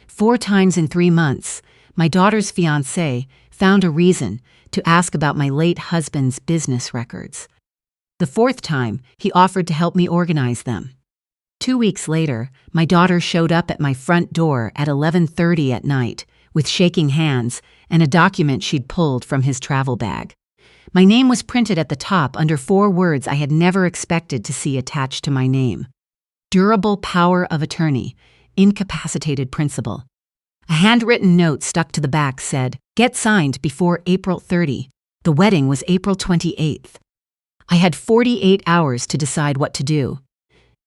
4 times in 3 months, my daughter's fiancé found a reason to ask about my late husband's business records. The 4th time, he offered to help me organize them. 2 weeks later, my daughter showed up at my front door at 11:30 at night with shaking hands and a document she'd pulled from his travel bag. My name was printed at the top under 4 words I had never expected to see attached to my name. Durable power of attorney, incapacitated principal. A handwritten note stuck to the back said, "Get signed before April 30. The wedding was April 28th. I had 48 hours to decide what to do.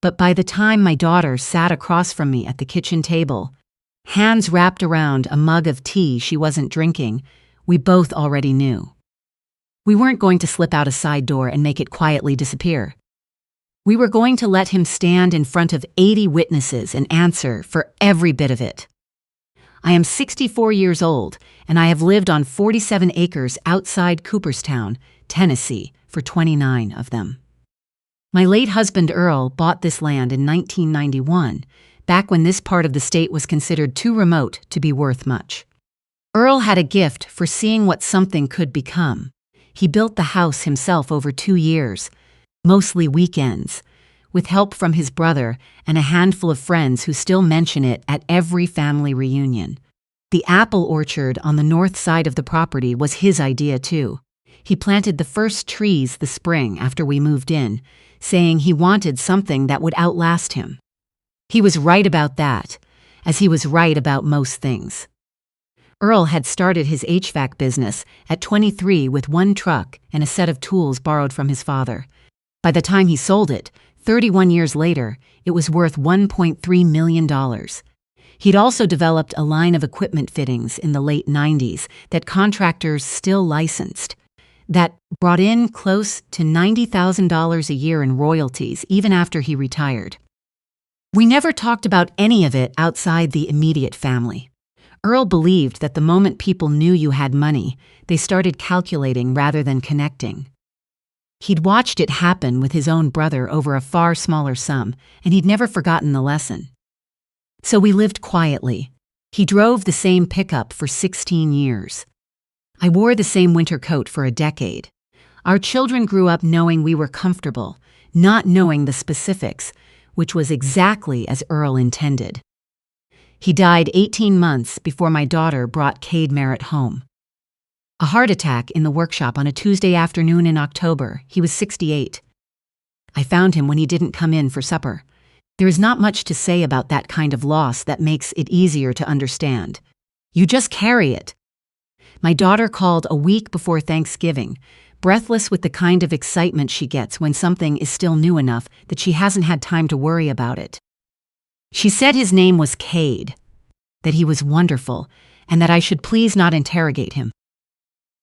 But by the time my daughter sat across from me at the kitchen table, hands wrapped around a mug of tea she wasn't drinking, we both already knew. We weren't going to slip out a side door and make it quietly disappear. We were going to let him stand in front of 80 witnesses and answer for every bit of it. I am 64 years old, and I have lived on 47 acres outside Cooperstown, Tennessee, for 29 of them. My late husband Earl bought this land in 1991, back when this part of the state was considered too remote to be worth much. Earl had a gift for seeing what something could become. He built the house himself over 2 years, mostly weekends, with help from his brother and a handful of friends who still mention it at every family reunion. The apple orchard on the north side of the property was his idea too. He planted the first trees the spring after we moved in, saying he wanted something that would outlast him. He was right about that, as he was right about most things. Earl had started his HVAC business at 23 with 1 truck and a set of tools borrowed from his father. By the time he sold it, 31 years later, it was worth $1.3 million. He'd also developed a line of equipment fittings in the late 90s that contractors still licensed, that brought in close to $90,000 a year in royalties even after he retired. We never talked about any of it outside the immediate family. Earl believed that the moment people knew you had money, they started calculating rather than connecting. He'd watched it happen with his own brother over a far smaller sum, and he'd never forgotten the lesson. So we lived quietly. He drove the same pickup for 16 years. I wore the same winter coat for a decade. Our children grew up knowing we were comfortable, not knowing the specifics, which was exactly as Earl intended. He died 18 months before my daughter brought Cade Merritt home. A heart attack in the workshop on a Tuesday afternoon in October. He was 68. I found him when he didn't come in for supper. There is not much to say about that kind of loss that makes it easier to understand. You just carry it. My daughter called a week before Thanksgiving, breathless with the kind of excitement she gets when something is still new enough that she hasn't had time to worry about it. She said his name was Cade, that he was wonderful, and that I should please not interrogate him.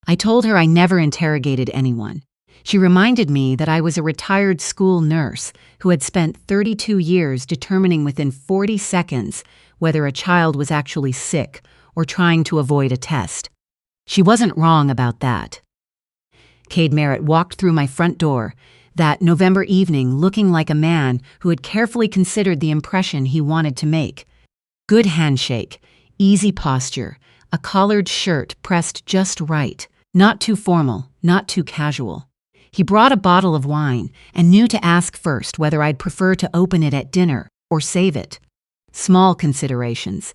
I told her I never interrogated anyone. She reminded me that I was a retired school nurse who had spent 32 years determining within 40 seconds whether a child was actually sick or trying to avoid a test. She wasn't wrong about that. Cade Merritt walked through my front door that November evening looking like a man who had carefully considered the impression he wanted to make. Good handshake, easy posture, a collared shirt pressed just right, not too formal, not too casual. He brought a bottle of wine and knew to ask first whether I'd prefer to open it at dinner or save it. Small considerations.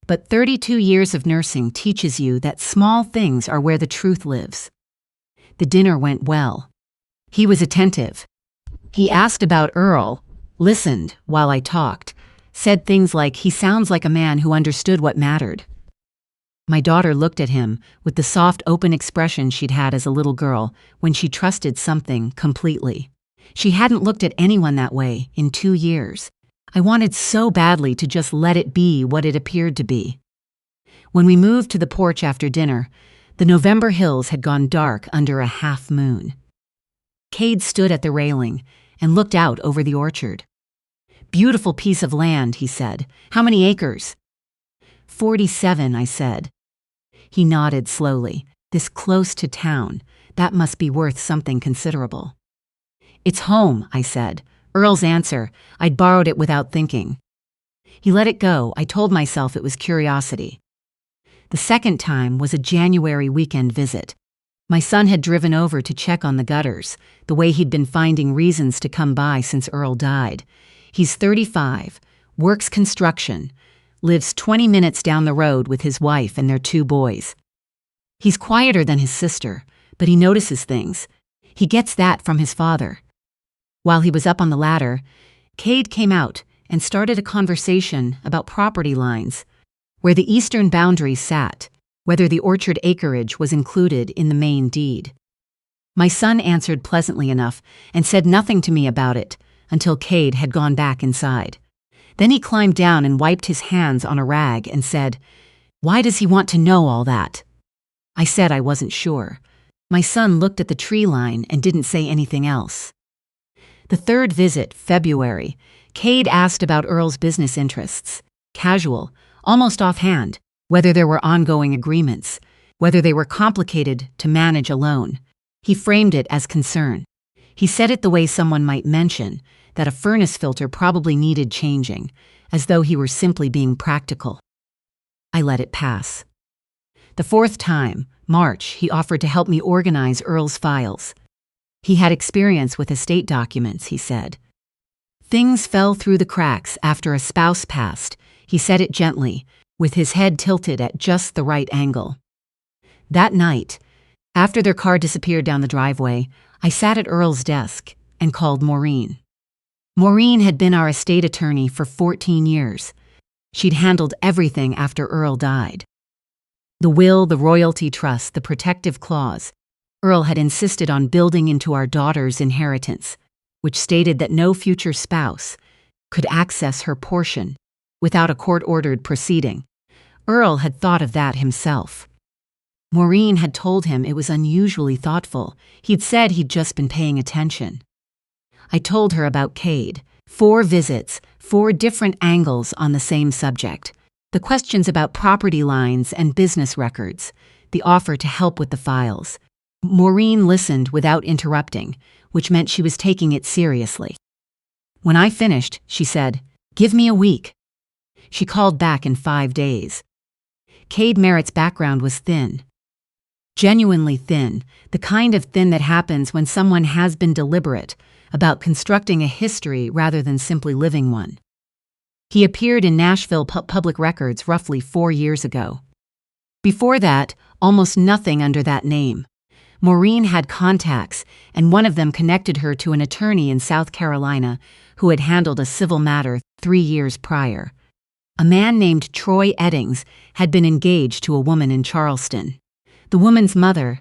But 32 years of nursing teaches you that small things are where the truth lives. The dinner went well. He was attentive. He asked about Earl, listened while I talked, said things like he sounds like a man who understood what mattered. My daughter looked at him with the soft, open expression she'd had as a little girl when she trusted something completely. She hadn't looked at anyone that way in 2 years. I wanted so badly to just let it be what it appeared to be. When we moved to the porch after dinner, the November hills had gone dark under a half moon. Cade stood at the railing and looked out over the orchard. "Beautiful piece of land," he said. "How many acres?" 47, I said. He nodded slowly. "This close to town, that must be worth something considerable." "It's home," I said. Earl's answer. I'd borrowed it without thinking. He let it go. I told myself it was curiosity. The second time was a January weekend visit. My son had driven over to check on the gutters, the way he'd been finding reasons to come by since Earl died. He's 35, works construction, lives 20 minutes down the road with his wife and their 2 boys. He's quieter than his sister, but he notices things. He gets that from his father. While he was up on the ladder, Cade came out and started a conversation about property lines, where the eastern boundary sat, whether the orchard acreage was included in the main deed. My son answered pleasantly enough and said nothing to me about it until Cade had gone back inside. Then he climbed down and wiped his hands on a rag and said, "Why does he want to know all that?" I said I wasn't sure. My son looked at the tree line and didn't say anything else. The third visit, February, Cade asked about Earl's business interests. Casual, almost offhand, whether there were ongoing agreements, whether they were complicated to manage alone. He framed it as concern. He said it the way someone might mention that a furnace filter probably needed changing, as though he were simply being practical. I let it pass. The fourth time, March, he offered to help me organize Earl's files. He had experience with estate documents, he said. Things fell through the cracks after a spouse passed. He said it gently, with his head tilted at just the right angle. That night, after their car disappeared down the driveway, I sat at Earl's desk and called Maureen. Maureen had been our estate attorney for 14 years. She'd handled everything after Earl died. The will, the royalty trust, the protective clause. Earl had insisted on building into our daughter's inheritance, which stated that no future spouse could access her portion without a court-ordered proceeding. Earl had thought of that himself. Maureen had told him it was unusually thoughtful. He'd said he'd just been paying attention. I told her about Cade. 4 visits, 4 different angles on the same subject. The questions about property lines and business records, the offer to help with the files. Maureen listened without interrupting, which meant she was taking it seriously. When I finished, she said, "Give me a week." She called back in 5 days. Cade Merritt's background was thin. Genuinely thin, the kind of thin that happens when someone has been deliberate about constructing a history rather than simply living one. He appeared in Nashville public records roughly 4 years ago. Before that, almost nothing under that name. Maureen had contacts, and one of them connected her to an attorney in South Carolina who had handled a civil matter 3 years prior. A man named Troy Eddings had been engaged to a woman in Charleston. The woman's mother,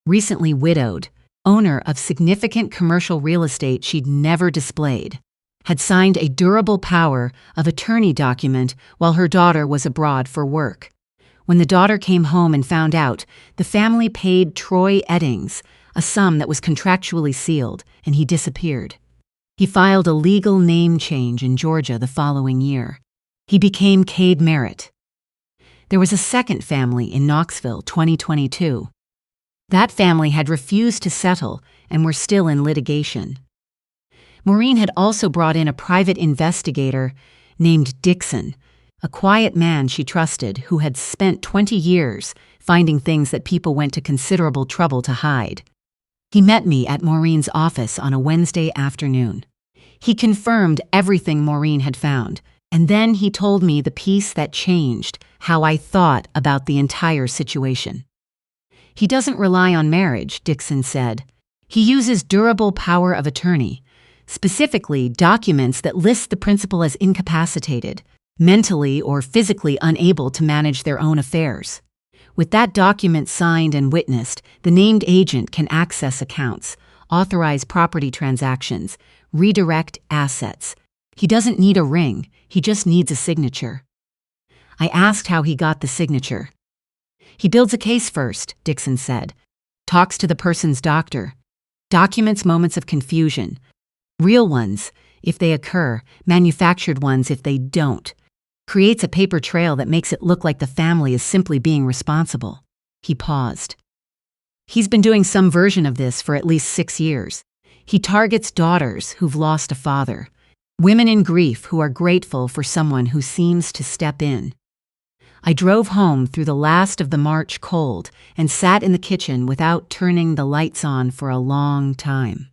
recently widowed, owner of significant commercial real estate she'd never displayed, had signed a durable power of attorney document while her daughter was abroad for work. When the daughter came home and found out, the family paid Troy Eddings a sum that was contractually sealed, and he disappeared. He filed a legal name change in Georgia the following year. He became Cade Merritt. There was a second family in Knoxville, 2022. That family had refused to settle and were still in litigation. Maureen had also brought in a private investigator named Dixon, a quiet man she trusted who had spent 20 years finding things that people went to considerable trouble to hide. He met me at Maureen's office on a Wednesday afternoon. He confirmed everything Maureen had found, and then he told me the piece that changed how I thought about the entire situation. He doesn't rely on marriage, Dixon said. He uses durable power of attorney, specifically documents that list the principal as incapacitated, mentally or physically unable to manage their own affairs. With that document signed and witnessed, the named agent can access accounts, authorize property transactions, redirect assets. He doesn't need a ring, he just needs a signature. I asked how he got the signature. He builds a case first, Dixon said. Talks to the person's doctor. Documents moments of confusion. Real ones, if they occur, manufactured ones if they don't. Creates a paper trail that makes it look like the family is simply being responsible. He paused. He's been doing some version of this for at least 6 years. He targets daughters who've lost a father. Women in grief who are grateful for someone who seems to step in. I drove home through the last of the March cold and sat in the kitchen without turning the lights on for a long time.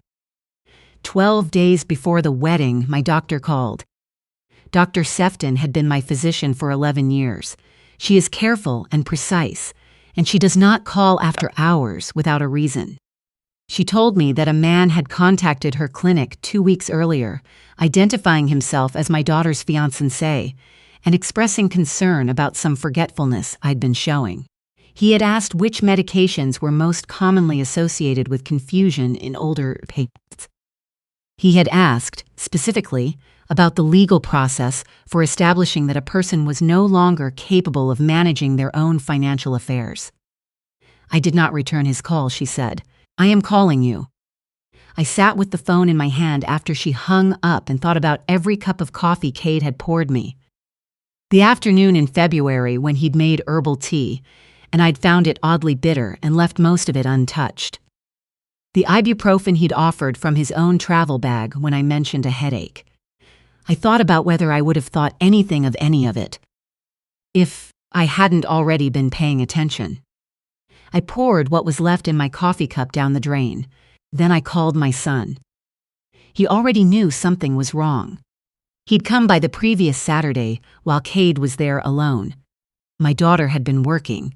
12 days before the wedding, my doctor called. Dr. Sefton had been my physician for 11 years. She is careful and precise, and she does not call after hours without a reason. She told me that a man had contacted her clinic 2 weeks earlier, identifying himself as my daughter's fiancé and expressing concern about some forgetfulness I'd been showing. He had asked which medications were most commonly associated with confusion in older patients. He had asked, specifically, about the legal process for establishing that a person was no longer capable of managing their own financial affairs. I did not return his call, she said. I am calling you. I sat with the phone in my hand after she hung up and thought about every cup of coffee Cade had poured me. The afternoon in February when he'd made herbal tea, and I'd found it oddly bitter and left most of it untouched. The ibuprofen he'd offered from his own travel bag when I mentioned a headache. I thought about whether I would have thought anything of any of it, if I hadn't already been paying attention. I poured what was left in my coffee cup down the drain. Then I called my son. He already knew something was wrong. He'd come by the previous Saturday while Cade was there alone. My daughter had been working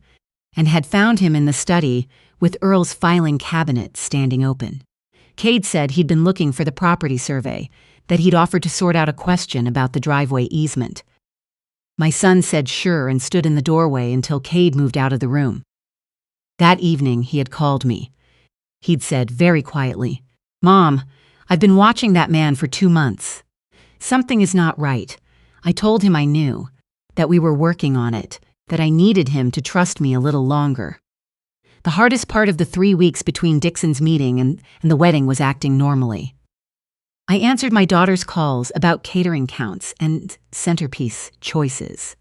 and had found him in the study with Earl's filing cabinet standing open. Cade said he'd been looking for the property survey, that he'd offered to sort out a question about the driveway easement. My son said sure and stood in the doorway until Cade moved out of the room. That evening, he had called me. He'd said very quietly, "Mom, I've been watching that man for 2 months. Something is not right." I told him I knew, that we were working on it, that I needed him to trust me a little longer. The hardest part of the 3 weeks between Dixon's meeting and the wedding was acting normally. I answered my daughter's calls about catering counts and centerpiece choices.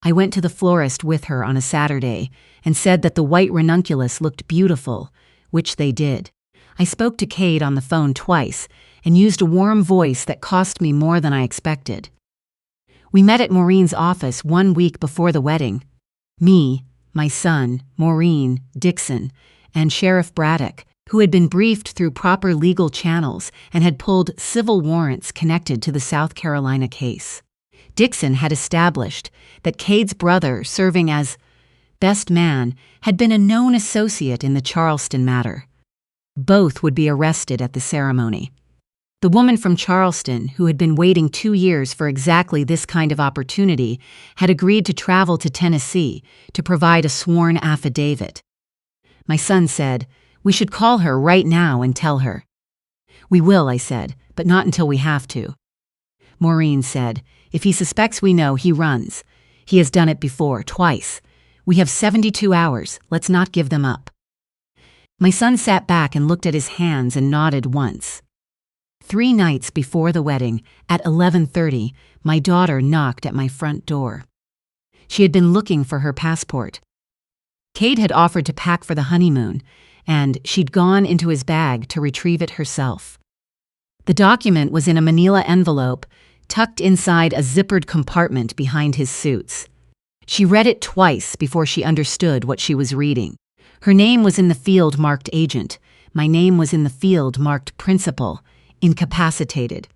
I went to the florist with her on a Saturday and said that the white ranunculus looked beautiful, which they did. I spoke to Cade on the phone twice and used a warm voice that cost me more than I expected. We met at Maureen's office 1 week before the wedding. Me, my son, Maureen, Dixon, and Sheriff Braddock, who had been briefed through proper legal channels and had pulled civil warrants connected to the South Carolina case. Dixon had established that Cade's brother, serving as best man, had been a known associate in the Charleston matter. Both would be arrested at the ceremony. The woman from Charleston, who had been waiting 2 years for exactly this kind of opportunity, had agreed to travel to Tennessee to provide a sworn affidavit. My son said, "We should call her right now and tell her." "We will," I said, "but not until we have to." Maureen said, "If he suspects we know, he runs. He has done it before, twice. We have 72 hours. Let's not give them up." My son sat back and looked at his hands and nodded once. 3 nights before the wedding, at 11:30, my daughter knocked at my front door. She had been looking for her passport. Cade had offered to pack for the honeymoon, and she'd gone into his bag to retrieve it herself. The document was in a manila envelope, tucked inside a zippered compartment behind his suits. She read it twice before she understood what she was reading. Her name was in the field marked agent. My name was in the field marked principal, incapacitated.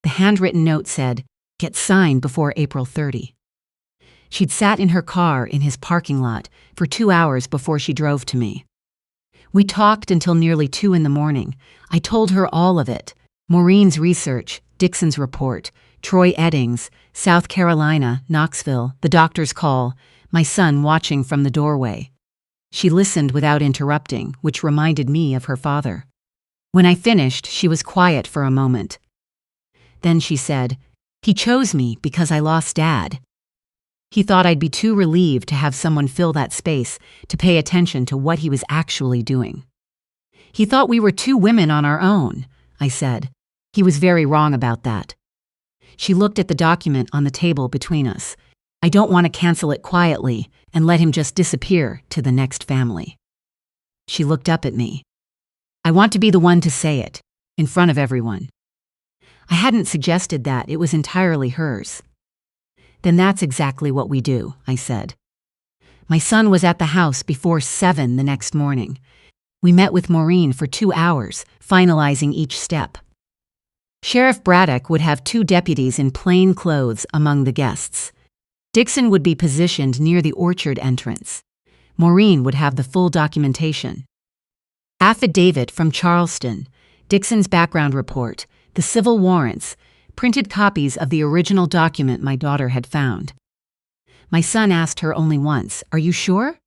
The handwritten note said, "Get signed before April 30. She'd sat in her car in his parking lot for 2 hours before she drove to me. We talked until nearly 2 in the morning. I told her all of it. Maureen's research, Dixon's report, Troy Eddings, South Carolina, Knoxville, the doctor's call, my son watching from the doorway. She listened without interrupting, which reminded me of her father. When I finished, she was quiet for a moment. Then she said, "He chose me because I lost Dad." He thought I'd be too relieved to have someone fill that space to pay attention to what he was actually doing. He thought we were 2 women on our own, I said. He was very wrong about that. She looked at the document on the table between us. I don't want to cancel it quietly and let him just disappear to the next family. She looked up at me. I want to be the one to say it, in front of everyone. I hadn't suggested that, it was entirely hers. Then that's exactly what we do, I said. My son was at the house before 7 the next morning. We met with Maureen for 2 hours, finalizing each step. Sheriff Braddock would have 2 deputies in plain clothes among the guests. Dixon would be positioned near the orchard entrance. Maureen would have the full documentation. Affidavit from Charleston, Dixon's background report, the civil warrants, printed copies of the original document my daughter had found. My son asked her only once, "Are you sure?"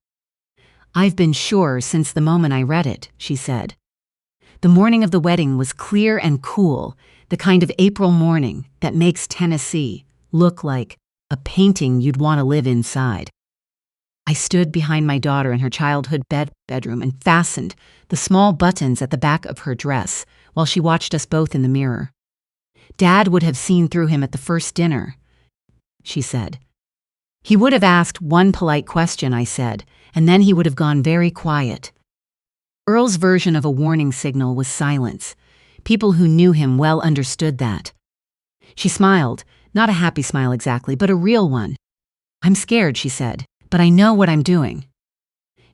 "I've been sure since the moment I read it," she said. The morning of the wedding was clear and cool, the kind of April morning that makes Tennessee look like a painting you'd want to live inside. I stood behind my daughter in her childhood bedroom and fastened the small buttons at the back of her dress while she watched us both in the mirror. "Dad would have seen through him at the first dinner," she said. "He would have asked one polite question," I said, "and then he would have gone very quiet." Earl's version of a warning signal was silence. People who knew him well understood that. She smiled, not a happy smile exactly, but a real one. "I'm scared," she said, "but I know what I'm doing."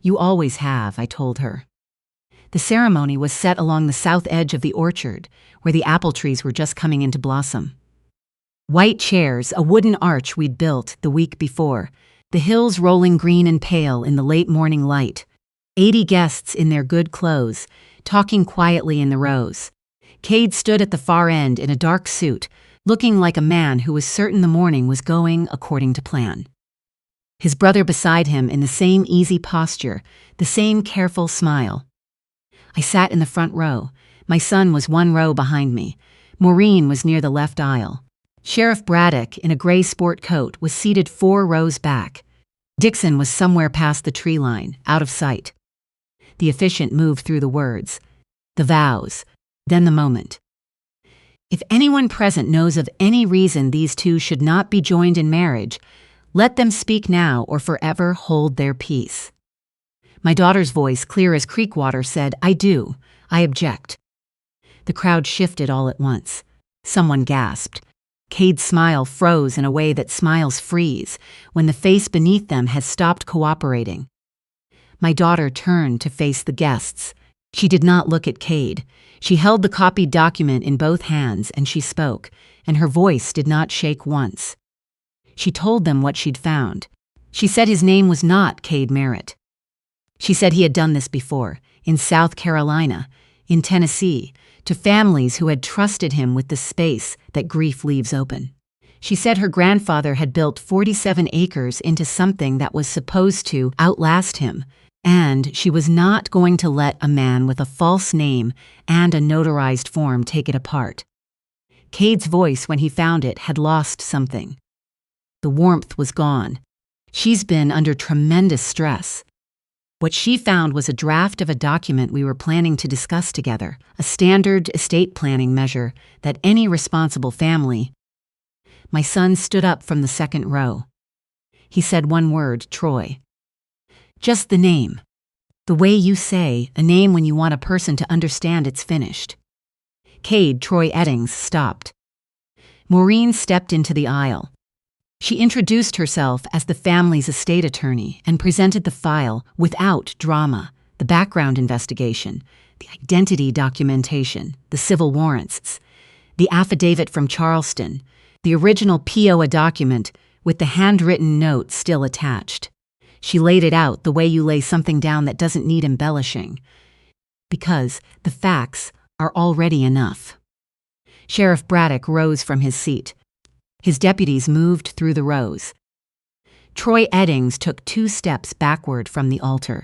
"You always have," I told her. The ceremony was set along the south edge of the orchard, where the apple trees were just coming into blossom. White chairs, a wooden arch we'd built the week before, the hills rolling green and pale in the late morning light. 80 guests in their good clothes, talking quietly in the rows. Cade stood at the far end in a dark suit, looking like a man who was certain the morning was going according to plan. His brother beside him in the same easy posture, the same careful smile. I sat in the front row. My son was 1 row behind me. Maureen was near the left aisle. Sheriff Braddock, in a gray sport coat, was seated 4 rows back. Dixon was somewhere past the tree line, out of sight. The officiant moved through the words, the vows, then the moment. "If anyone present knows of any reason these 2 should not be joined in marriage, let them speak now or forever hold their peace." My daughter's voice, clear as creek water, said, "I do. I object." The crowd shifted all at once. Someone gasped. Cade's smile froze in a way that smiles freeze when the face beneath them has stopped cooperating. My daughter turned to face the guests. She did not look at Cade. She held the copied document in both hands and she spoke, and her voice did not shake once. She told them what she'd found. She said his name was not Cade Merritt. She said he had done this before, in South Carolina, in Tennessee, to families who had trusted him with the space that grief leaves open. She said her grandfather had built 47 acres into something that was supposed to outlast him, and she was not going to let a man with a false name and a notarized form take it apart. Cade's voice, when he found it, had lost something. The warmth was gone. She's been under tremendous stress. What she found was a draft of a document we were planning to discuss together, a standard estate planning measure that any responsible family. My son stood up from the second row. He said one word, Troy. Just the name. The way you say a name when you want a person to understand it's finished. Cade, Troy Eddings, stopped. Maureen stepped into the aisle. She introduced herself as the family's estate attorney and presented the file without drama, the background investigation, the identity documentation, the civil warrants, the affidavit from Charleston, the original POA document with the handwritten note still attached. She laid it out the way you lay something down that doesn't need embellishing, because the facts are already enough. Sheriff Braddock rose from his seat. His deputies moved through the rows. Troy Eddings took 2 steps backward from the altar.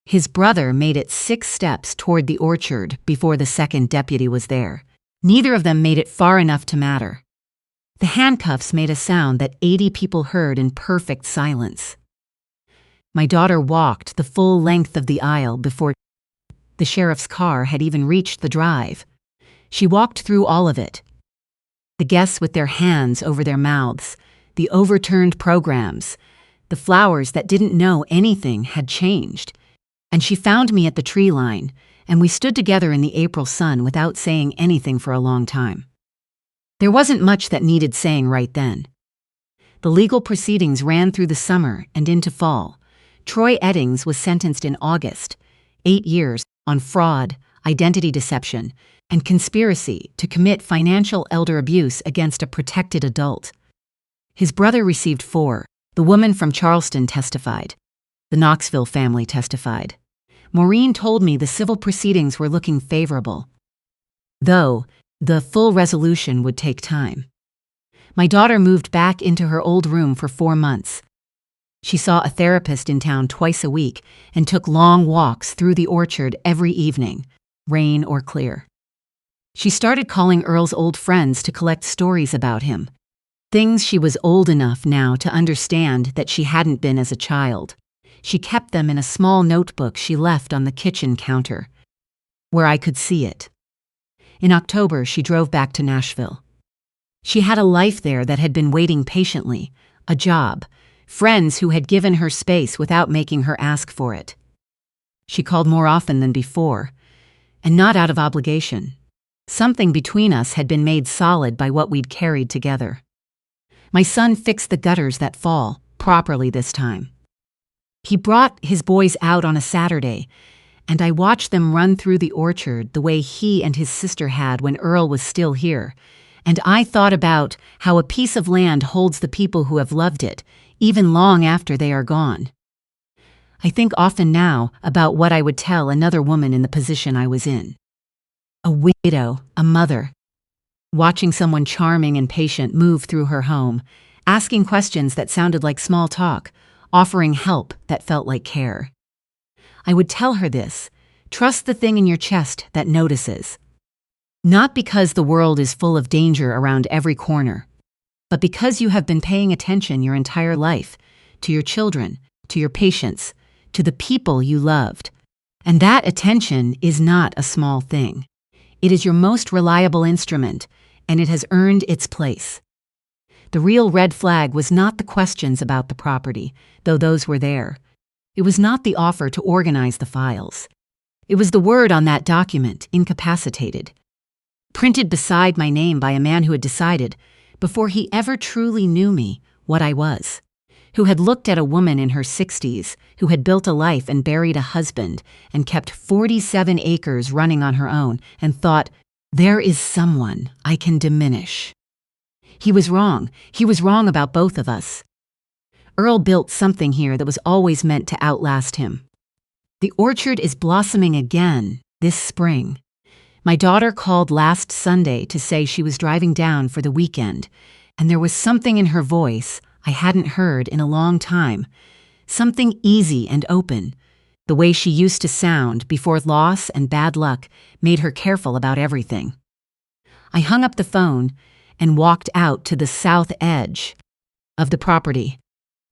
His brother made it 6 steps toward the orchard before the second deputy was there. Neither of them made it far enough to matter. The handcuffs made a sound that 80 people heard in perfect silence. My daughter walked the full length of the aisle before the sheriff's car had even reached the drive. She walked through all of it. The guests with their hands over their mouths, the overturned programs, the flowers that didn't know anything had changed. And she found me at the tree line, and we stood together in the April sun without saying anything for a long time. There wasn't much that needed saying right then. The legal proceedings ran through the summer and into fall. Troy Eddings was sentenced in August, 8 years, on fraud, identity deception, and conspiracy to commit financial elder abuse against a protected adult. His brother received 4. The woman from Charleston testified. The Knoxville family testified. Maureen told me the civil proceedings were looking favorable, though the full resolution would take time. My daughter moved back into her old room for 4 months. She saw a therapist in town twice a week and took long walks through the orchard every evening, rain or clear. She started calling Earl's old friends to collect stories about him, things she was old enough now to understand that she hadn't been as a child. She kept them in a small notebook she left on the kitchen counter, where I could see it. In October, she drove back to Nashville. She had a life there that had been waiting patiently, a job, friends who had given her space without making her ask for it. She called more often than before, and not out of obligation. Something between us had been made solid by what we'd carried together. My son fixed the gutters that fall, properly this time. He brought his boys out on a Saturday, and I watched them run through the orchard the way he and his sister had when Earl was still here, and I thought about how a piece of land holds the people who have loved it, even long after they are gone. I think often now about what I would tell another woman in the position I was in. A widow, a mother, watching someone charming and patient move through her home, asking questions that sounded like small talk, offering help that felt like care. I would tell her this: trust the thing in your chest that notices. Not because the world is full of danger around every corner, but because you have been paying attention your entire life, to your children, to your patients, to the people you loved. And that attention is not a small thing. It is your most reliable instrument, and it has earned its place. The real red flag was not the questions about the property, though those were there. It was not the offer to organize the files. It was the word on that document, incapacitated, printed beside my name by a man who had decided, before he ever truly knew me, what I was, who had looked at a woman in her 60s, who had built a life and buried a husband, and kept 47 acres running on her own, and thought, there is someone I can diminish. He was wrong. He was wrong about both of us. Earl built something here that was always meant to outlast him. The orchard is blossoming again this spring. My daughter called last Sunday to say she was driving down for the weekend, and there was something in her voice I hadn't heard in a long time, something easy and open, the way she used to sound before loss and bad luck made her careful about everything. I hung up the phone and walked out to the south edge of the property,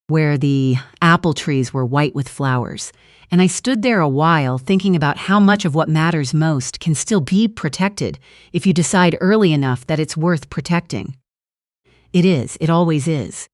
where the apple trees were white with flowers, and I stood there a while thinking about how much of what matters most can still be protected if you decide early enough that it's worth protecting. It is, it always is.